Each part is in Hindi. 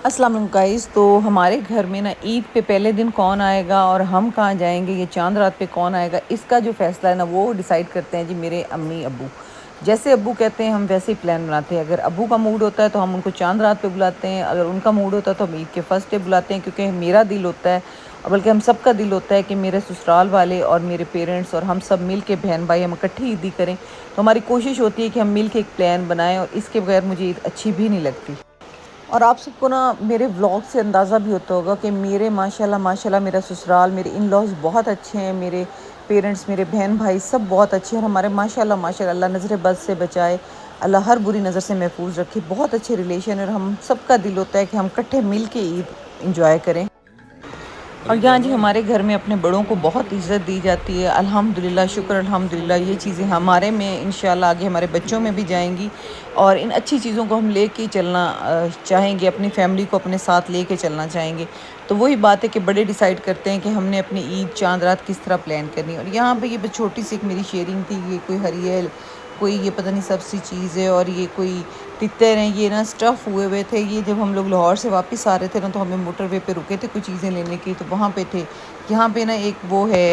अस्सलाम वालेकुम गाइस। तो हमारे घर में ना ईद पे पहले दिन कौन आएगा और हम कहाँ जाएंगे, ये चांद रात पे कौन आएगा, इसका जो फैसला है ना वो डिसाइड करते हैं जी मेरे अम्मी अब्बू। जैसे अब्बू कहते हैं हम वैसे ही प्लान बनाते हैं। अगर अब्बू का मूड होता है तो हम उनको चांद रात पे बुलाते हैं, अगर उनका मूड होता है तो हम ईद के फर्स्ट डे बुलाते हैं। क्योंकि मेरा दिल होता है, और बल्कि हम सबका दिल होता है कि मेरे ससुराल वाले और मेरे पेरेंट्स और हम सब मिल के बहन भाई हम इकट्ठी ईदी करें। तो हमारी कोशिश होती है कि हम मिल के एक प्लान बनाएं, और इसके बगैर मुझे ईद अच्छी भी नहीं लगती। और आप सबको ना मेरे व्लॉग से अंदाज़ा भी होता होगा कि मेरे माशाल्लाह माशाल्लाह मेरा ससुराल, मेरे इन लॉज बहुत अच्छे हैं, मेरे पेरेंट्स, मेरे बहन भाई सब बहुत अच्छे हैं। और हमारे माशाल्लाह माशाल्लाह अल्लाह नज़र बद से बचाए, अल्लाह हर बुरी नज़र से महफूज रखे। बहुत अच्छे रिलेशन है और हम सबका दिल होता है कि हम इकट्ठे मिल के ईद इंजॉय करें। और यहाँ जी हमारे घर में अपने बड़ों को बहुत इज़्ज़त दी जाती है। अल्हम्दुलिल्लाह, शुक्र अल्हम्दुलिल्लाह। ये चीज़ें हमारे में इंशाल्लाह आगे हमारे बच्चों में भी जाएंगी, और इन अच्छी चीज़ों को हम लेके ही चलना चाहेंगे, अपनी फैमिली को अपने साथ लेके चलना चाहेंगे। तो वही बात है कि बड़े डिसाइड करते हैं कि हमने अपनी ईद चांद रात किस तरह प्लान करनी है। और यहाँ पे ये बस छोटी सी एक मेरी शेयरिंग थी। ये कोई हरियल, कोई ये पता नहीं सब सी चीज़ है, और ये कोई तितर हैं, ये ना स्टफ़ हुए हुए थे। ये जब हम लोग लाहौर से वापस आ रहे थे ना, तो हमें मोटरवे पे रुके थे कुछ चीज़ें लेने की, तो वहाँ पे थे। यहाँ पे ना एक वो है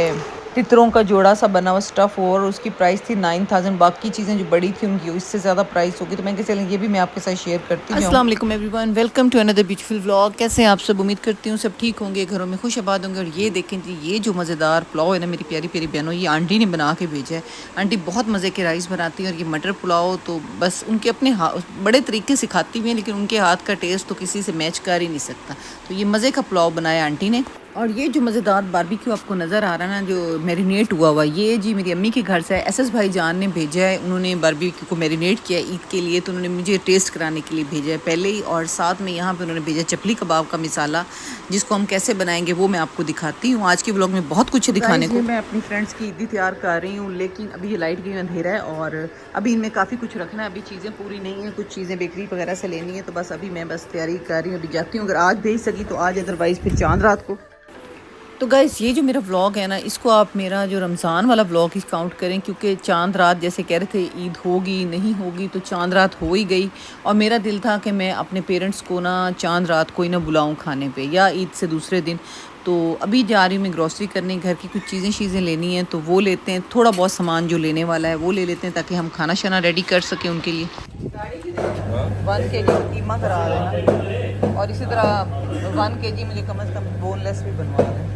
तितरों का जोड़ा सा बना हुआ स्टफ़ हो, और उसकी प्राइस थी 9000। बाकी चीज़ें जो बड़ी थी उनकी इससे ज़्यादा प्राइस होगी। तो मैंने कहा चलें ये भी मैं आपके साथ शेयर करती जाऊँ। अस्सलाम वालेकुम everyone, welcome to another beautiful vlog. कैसे हैं आप सब? उम्मीद करती हूँ सब ठीक होंगे, घरों में खुश आबाद होंगे। और ये देखें जी, ये जो मज़ेदार पुलाव है ना मेरी प्यारी प्यारी बहनों, ये आंटी ने बना के भेजा है। आंटी बहुत मज़े के राइस बनाती हैं, और ये मटर पुलाव तो बस उनके अपने बड़े तरीके सिखाती हुई हैं, लेकिन उनके हाथ का टेस्ट तो किसी से मैच कर ही नहीं सकता। तो ये मज़े का पुलाव बनाया आंटी ने। और ये जो मज़ेदार बारबेक्यू आपको नज़र आ रहा है ना, जो मैरिनेट हुआ हुआ, ये जी मेरी अम्मी के घर से है। एसएस भाई जान ने भेजा है, उन्होंने बारबेक्यू को मैरिनेट किया ईद के लिए, तो उन्होंने मुझे टेस्ट कराने के लिए भेजा है पहले ही। और साथ में यहाँ पे उन्होंने भेजा चपली कबाब का मिसाला, जिसको हम कैसे बनाएंगे वो मैं आपको दिखाती हूँ। आज के व्लॉग में बहुत कुछ है दिखाने को। मैं अपनी फ्रेंड्स की ईदी तैयार कर रही हूँ, लेकिन अभी ये लाइट की अंधेरा है, और अभी इनमें काफ़ी कुछ रखना है। अभी चीज़ें पूरी नहीं है, कुछ चीज़ें बेकरी वगैरह से लेनी है, तो बस अभी मैं बस तैयारी कर रही हूँ। अभी जाती हूँ, अगर आज भेज सकी तो आज, अदरवाइज़ फिर चांद रात को। तो गाइस, ये जो मेरा व्लॉग है ना, इसको आप मेरा जो रमज़ान वाला व्लॉग ही काउंट करें, क्योंकि चांद रात जैसे कह रहे थे ईद होगी नहीं होगी, तो चांद रात हो ही गई। और मेरा दिल था कि मैं अपने पेरेंट्स को ना चांद रात को ही ना बुलाऊं खाने पे, या ईद से दूसरे दिन। तो अभी जा रही हूँ मैं ग्रॉसरी करने, घर की कुछ चीज़ें लेनी हैं, तो वो लेते हैं। थोड़ा बहुत सामान जो लेने वाला है वो ले लेते हैं, ताकि हम खाना शाना रेडी कर सकें उनके लिए। 1 kg कीमा करा देना, और इसी तरह 1 kg मुझे कम से कम बोनलेस भी बनवा दें।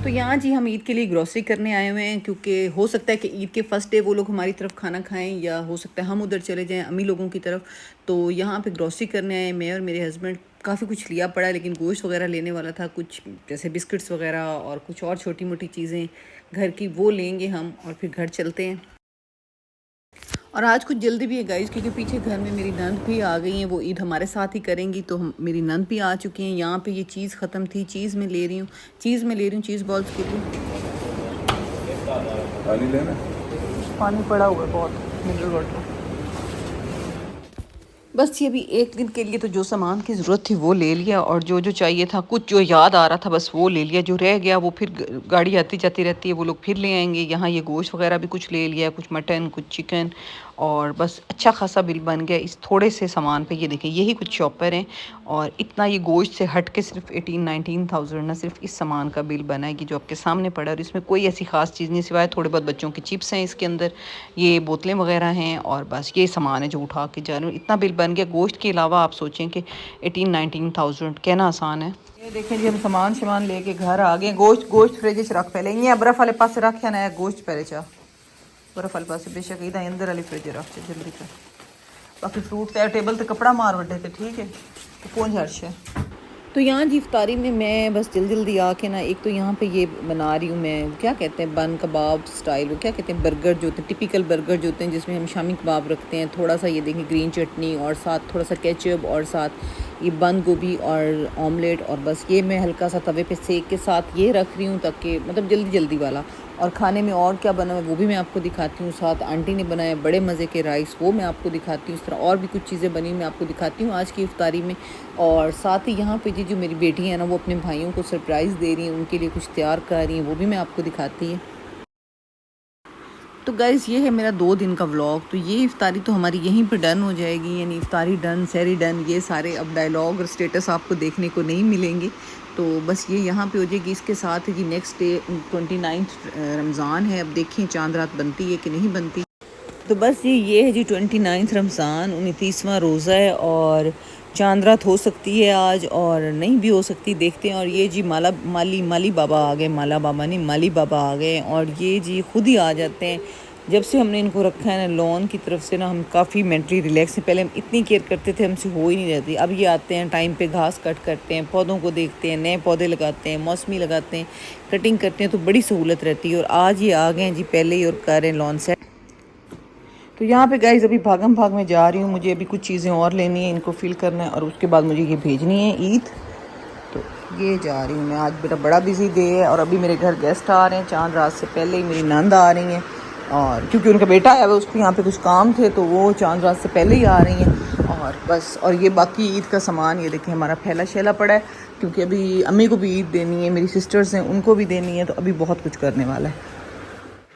तो यहाँ जी हम ईद के लिए ग्रॉसरी करने आए हुए हैं, क्योंकि हो सकता है कि ईद के फर्स्ट डे वो लोग हमारी तरफ खाना खाएं, या हो सकता है हम उधर चले जाएं अम्मी लोगों की तरफ। तो यहाँ पे ग्रॉसरी करने आए मैं और मेरे हस्बैंड। काफ़ी कुछ लिया पड़ा, लेकिन गोश्त वगैरह लेने वाला था, कुछ जैसे बिस्किट्स वगैरह और कुछ और छोटी मोटी चीज़ें घर की, वो लेंगे हम और फिर घर चलते हैं। और आज कुछ जल्दी भी है गाइस, क्योंकि पीछे घर में मेरी नंद भी आ गई हैं, वो ईद हमारे साथ ही करेंगी। तो मेरी नंद भी आ चुकी हैं। यहाँ पे ये चीज़ ख़त्म थी, चीज़ मैं ले रही हूँ, चीज़ बॉल्स के लिए। पानी लेना, पानी पड़ा हुआ है बहुत, मिनरल वाटर। बस ये भी एक दिन के लिए तो जो सामान की ज़रूरत थी वो ले लिया, और जो जो चाहिए था, कुछ जो याद आ रहा था बस वो ले लिया। जो रह गया वो फिर गाड़ी आती जाती रहती है, वो लोग फिर ले आएंगे। यहाँ ये गोश्त वगैरह भी कुछ ले लिया, कुछ मटन, कुछ चिकन, और बस अच्छा खासा बिल बन गया इस थोड़े से सामान पे। ये देखें, यही कुछ शॉपर हैं, और इतना ये गोश्त से हट के सिर्फ 18-19,000 ना सिर्फ इस सामान का बिल बना है, कि जो आपके सामने पड़ा है। और इसमें कोई ऐसी ख़ास चीज़ नहीं, सिवाय थोड़े बहुत बच्चों की चिप्स हैं इसके अंदर, ये बोतलें वगैरह हैं, और बस ये सामान है जो उठा के जा रहे हो। इतना बिल बन गया गोश्त के अलावा। आप सोचें कि 18-19,000 कहना आसान है। ये देखें जी, हम सामान लेके घर आ गए। गोश्त फ्रिज च रख, पहले ये बर्फ वाले पास रख, या नया गोश्त पहले चा बर्फ वाले पास बेशक इधर अंदर वाली फ्रिज रख जल्दी कर। बाकी फ्रूट तैयार टेबल तो कपड़ा मार वड्डे थे, ठीक है, तो कौन हर्ष है। तो यहाँ जी इफ्तारी में मैं बस जल्दी आके ना, एक तो यहाँ पे ये बना रही हूँ मैं, क्या कहते हैं, बन कबाब स्टाइल, वो क्या कहते हैं, बर्गर जो होते हैं, टिपिकल बर्गर जो होते हैं, जिसमें हम शामी कबाब रखते हैं, थोड़ा सा ये देखें ग्रीन चटनी, और साथ थोड़ा सा केचप, और साथ ये बंद गोभी और ऑमलेट। और बस ये मैं हल्का सा तवे पे सेक के साथ ये रख रही हूँ, ताकि मतलब जल्दी वाला। और खाने में और क्या बना है वो भी मैं आपको दिखाती हूँ। साथ आंटी ने बनाए बड़े मज़े के राइस, वो मैं आपको दिखाती हूँ। इस तरह और भी कुछ चीज़ें बनी मैं आपको दिखाती हूँ आज की इफ्तारी में। और साथ ही यहाँ पे जी जो मेरी बेटी है ना, वो अपने भाइयों को सरप्राइज़ दे रही हैं, उनके लिए कुछ तैयार कर रही हैं, वो भी मैं आपको दिखाती है। तो गाइस ये है मेरा 2 दिन का व्लॉग। तो ये इफ्तारी तो हमारी यहीं पे डन हो जाएगी, यानी इफ्तारी डन, सहरी डन, ये सारे अब डायलॉग और स्टेटस आपको देखने को नहीं मिलेंगे। तो बस ये यहाँ पे हो जाएगी। इसके साथ है जी नेक्स्ट डे 29 रमज़ान है। अब देखिए चांद रात बनती है कि नहीं बनती। तो बस ये है जी 29 रमज़ान, 29वां रोज़ा है और चांद रात हो सकती है आज और नहीं भी हो सकती, देखते हैं। और ये जी माली बाबा आ गए, माला बाबा नहीं माली बाबा आ गए और ये जी खुद ही आ जाते हैं। जब से हमने इनको रखा है ना लॉन की तरफ से ना, हम काफ़ी मेंटली रिलैक्स हैं। पहले हम इतनी केयर करते थे, हमसे हो ही नहीं रहती। अब ये आते हैं टाइम पे, घास कट करते हैं, पौधों को देखते हैं, नए पौधे लगाते हैं, मौसमी लगाते हैं, कटिंग करते हैं, तो बड़ी सहूलत रहती है। और आज ये आ गए हैं जी पहले ही और कर रहे हैं लॉन सेट। तो यहाँ पे गाइस अभी भागम भाग में जा रही हूँ, मुझे अभी कुछ चीज़ें और लेनी है, इनको फिल करना है और उसके बाद मुझे ये भेजनी है ईद। तो ये जा रही हूँ मैं। आज मेरा बड़ा बिजी डे है और अभी मेरे घर गेस्ट आ रहे हैं। चांद रात से पहले ही मेरी नंद आ रही हैं और क्योंकि उनका बेटा आया हुआ, उसको यहाँ पे कुछ काम थे तो वो चांद रात से पहले ही आ रही हैं। और बस, और ये बाकी ईद का सामान ये देखें हमारा फैला शैला पड़ा है, क्योंकि अभी अम्मी को भी ईद देनी है, मेरी सिस्टर्स हैं उनको भी देनी है, तो अभी बहुत कुछ करने वाला है।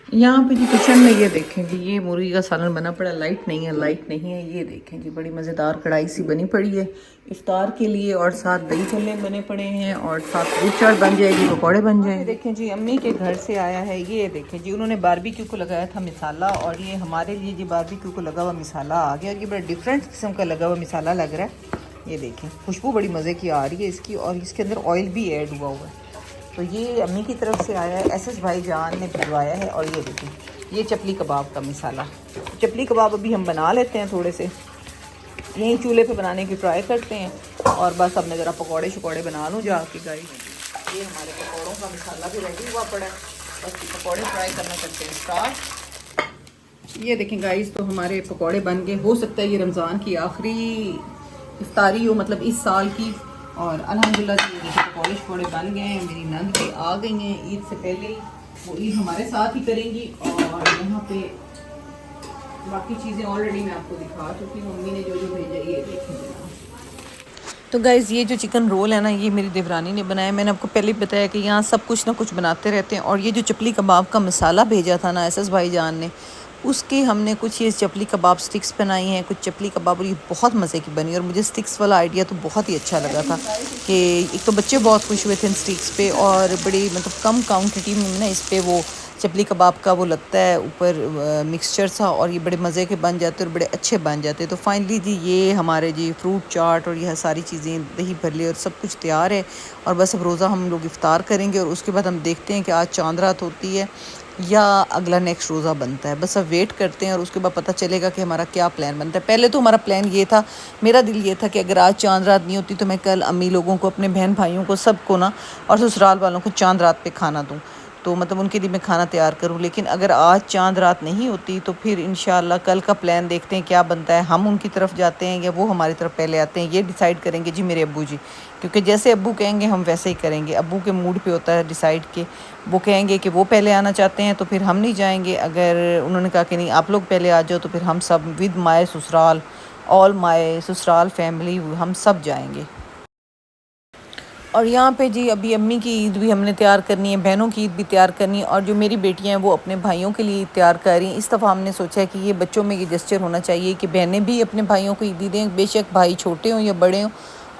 यहाँ पे जी किचन में ये देखें जी, ये मुर्गी का सालन बना पड़ा, लाइट नहीं है, ये देखें जी बड़ी मज़ेदार कढ़ाई सी बनी पड़ी है इफ्तार के लिए। और साथ दही भल्ले बने पड़े हैं और साथ फ्रूट चाट बन जाएगी, पकौड़े बन जाएंगे। देखें जी अम्मी के घर से आया है, ये देखें जी उन्होंने बारबेक्यू को लगाया था मिसाला, और ये हमारे लिए जी बारबेक्यू को लगा हुआ मिसाला आ गया। ये बड़ा डिफरेंट किस्म का लगा हुआ मिसाला लग रहा है। ये देखें खुशबू बड़ी मज़े की आ रही है इसकी, और इसके अंदर ऑयल भी ऐड हुआ है। तो ये अम्मी की तरफ से आया है, एसएस भाई जान ने भिजवाया है। और ये देखिए ये चपली कबाब का मिसाला। चपली कबाब अभी हम बना लेते हैं, थोड़े से यहीं चूल्हे पे बनाने की ट्राई करते हैं। और बस अब मैं ज़रा पकौड़े शकौड़े बना लूँ जाके गाइस। ये हमारे पकौड़ों का मिसाला भी रेडी हुआ पड़ा है, बस पकौड़े फ्राई करना करते हैं स्टार्ट। ये देखें गाइस, तो हमारे पकौड़े बन गए। हो सकता है ये रमज़ान की आखिरी इफ्तारी हो, मतलब इस साल की। और अल्हम्दुलिल्लाह जी देखिए पकौड़े शकौड़े बन गए हैं। मेरी नंद के आ गई हैं ईद से पहले ही, वो ईद हमारे साथ ही करेंगी। और यहाँ पे बाकी चीज़ें ऑलरेडी मैं आपको दिखा चुकी हूँ, मम्मी ने जो जो भेजा ये देखेंगे। तो गाइज़ ये जो चिकन रोल है ना, ये मेरी देवरानी ने बनाया। मैंने आपको पहले ही बताया कि यहाँ सब कुछ ना कुछ बनाते रहते हैं। और ये जो चपली कबाब का मसाला भेजा था ना एसएस भाई जान ने, उसकी हमने कुछ ये चपली कबाब स्टिक्स बनाई हैं, कुछ चपली कबाब, और ये बहुत मज़े की बनी। और मुझे स्टिक्स वाला आइडिया तो बहुत ही अच्छा लगा था कि एक तो बच्चे बहुत खुश हुए थे इन स्टिक्स पे, और बड़ी मतलब कम क्वांटिटी में ना इस पर वो चपली कबाब का वो लगता है ऊपर मिक्सचर सा, और ये बड़े मज़े के बन जाते हैं और बड़े अच्छे बन जाते हैं। तो फाइनली जी ये हमारे जी फ्रूट चाट और यह सारी चीज़ें, दही भल्ले और सब कुछ तैयार है। और बस अब रोज़ा हम लोग इफ्तार करेंगे और उसके बाद हम देखते हैं कि आज चांद रात होती है या अगला नेक्स्ट रोज़ा बनता है। बस अब वेट करते हैं और उसके बाद पता चलेगा कि हमारा क्या प्लान बनता है। पहले तो हमारा प्लान ये था, मेरा दिल ये था कि अगर आज चांद रात नहीं होती तो मैं कल अम्मी लोगों को, अपने बहन भाइयों को, सबको ना, और ससुराल वालों को चांद रात पे खाना दूँ, तो मतलब उनके लिए मैं खाना तैयार करूँ। लेकिन अगर आज चांद रात नहीं होती तो फिर इंशाल्लाह कल का प्लान देखते हैं क्या बनता है। हम उनकी तरफ जाते हैं या वो हमारी तरफ पहले आते हैं, ये डिसाइड करेंगे जी मेरे अब्बू जी, क्योंकि जैसे अब्बू कहेंगे हम वैसे ही करेंगे। अब्बू के मूड पे होता है डिसाइड कि वो कहेंगे कि वो पहले आना चाहते हैं तो फिर हम नहीं जाएंगे। अगर उन्होंने कहा कि नहीं आप लोग पहले आ जाओ, तो फिर हम सब विद माय ससुराल, ऑल माय ससुराल फैमिली, हम सब जाएंगे। और यहाँ पे जी अभी अम्मी की ईद भी हमने तैयार करनी है, बहनों की ईद भी तैयार करनी है, और जो मेरी बेटियाँ हैं वो अपने भाइयों के लिए तैयार कर रही हैं। इस दफ़ा हमने सोचा है कि ये बच्चों में ये जेस्चर होना चाहिए कि बहनें भी अपने भाइयों को ईदी दें, बेशक भाई छोटे हों या बड़े हों,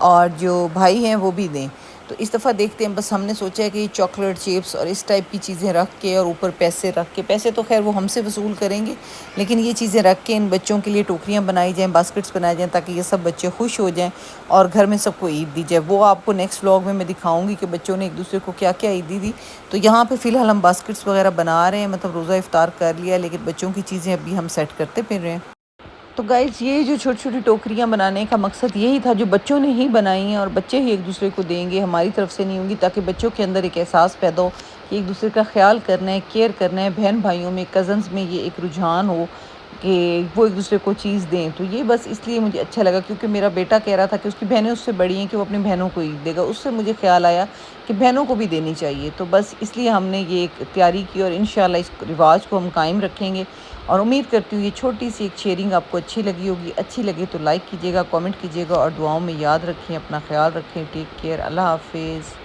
और जो भाई हैं वो भी दें। तो इस दफ़ा देखते हैं, बस हमने सोचा है कि चॉकलेट चिप्स और इस टाइप की चीज़ें रख के, और ऊपर पैसे रख के, पैसे तो खैर वो हमसे वसूल करेंगे, लेकिन ये चीज़ें रख के इन बच्चों के लिए टोकरियाँ बनाई जाएँ, बास्केट्स बनाए जाएँ, ताकि ये सब बच्चे खुश हो जाएँ और घर में सबको ईद दी जाए। वो आपको नेक्स्ट व्लॉग में मैं दिखाऊंगी कि बच्चों ने एक दूसरे को क्या क्या ईदी दी। तो यहाँ पे फ़िलहाल हम बास्केट्स वगैरह बना रहे हैं, मतलब रोज़ा इफ्तार कर लिया, लेकिन बच्चों की चीज़ें अभी हम सेट करते फिर रहे हैं। तो गाइज़ ये जो छोटी छोटी टोकरियाँ बनाने का मकसद यही था, जो बच्चों ने ही बनाई हैं और बच्चे ही एक दूसरे को देंगे, हमारी तरफ से नहीं होंगी, ताकि बच्चों के अंदर एक एहसास पैदा हो कि एक दूसरे का ख्याल करना है, केयर करना है। बहन भाइयों में, कज़न्स में ये एक रुझान हो कि वो एक दूसरे को चीज़ दें। तो ये बस इसलिए मुझे अच्छा लगा, क्योंकि मेरा बेटा कह रहा था कि उसकी बहनें उससे बड़ी हैं कि वो अपनी बहनों को ईद देगा। उससे मुझे ख्याल आया कि बहनों को भी देनी चाहिए। तो बस इसलिए हमने ये एक तैयारी की, और इंशाल्लाह इस रिवाज को हम कायम रखेंगे। और उम्मीद करती हूँ ये छोटी सी एक शेयरिंग आपको अच्छी लगी होगी। अच्छी लगे तो लाइक कीजिएगा, कमेंट कीजिएगा, और दुआओं में याद रखें, अपना ख्याल रखें। टेक केयर, अल्लाह हाफिज़।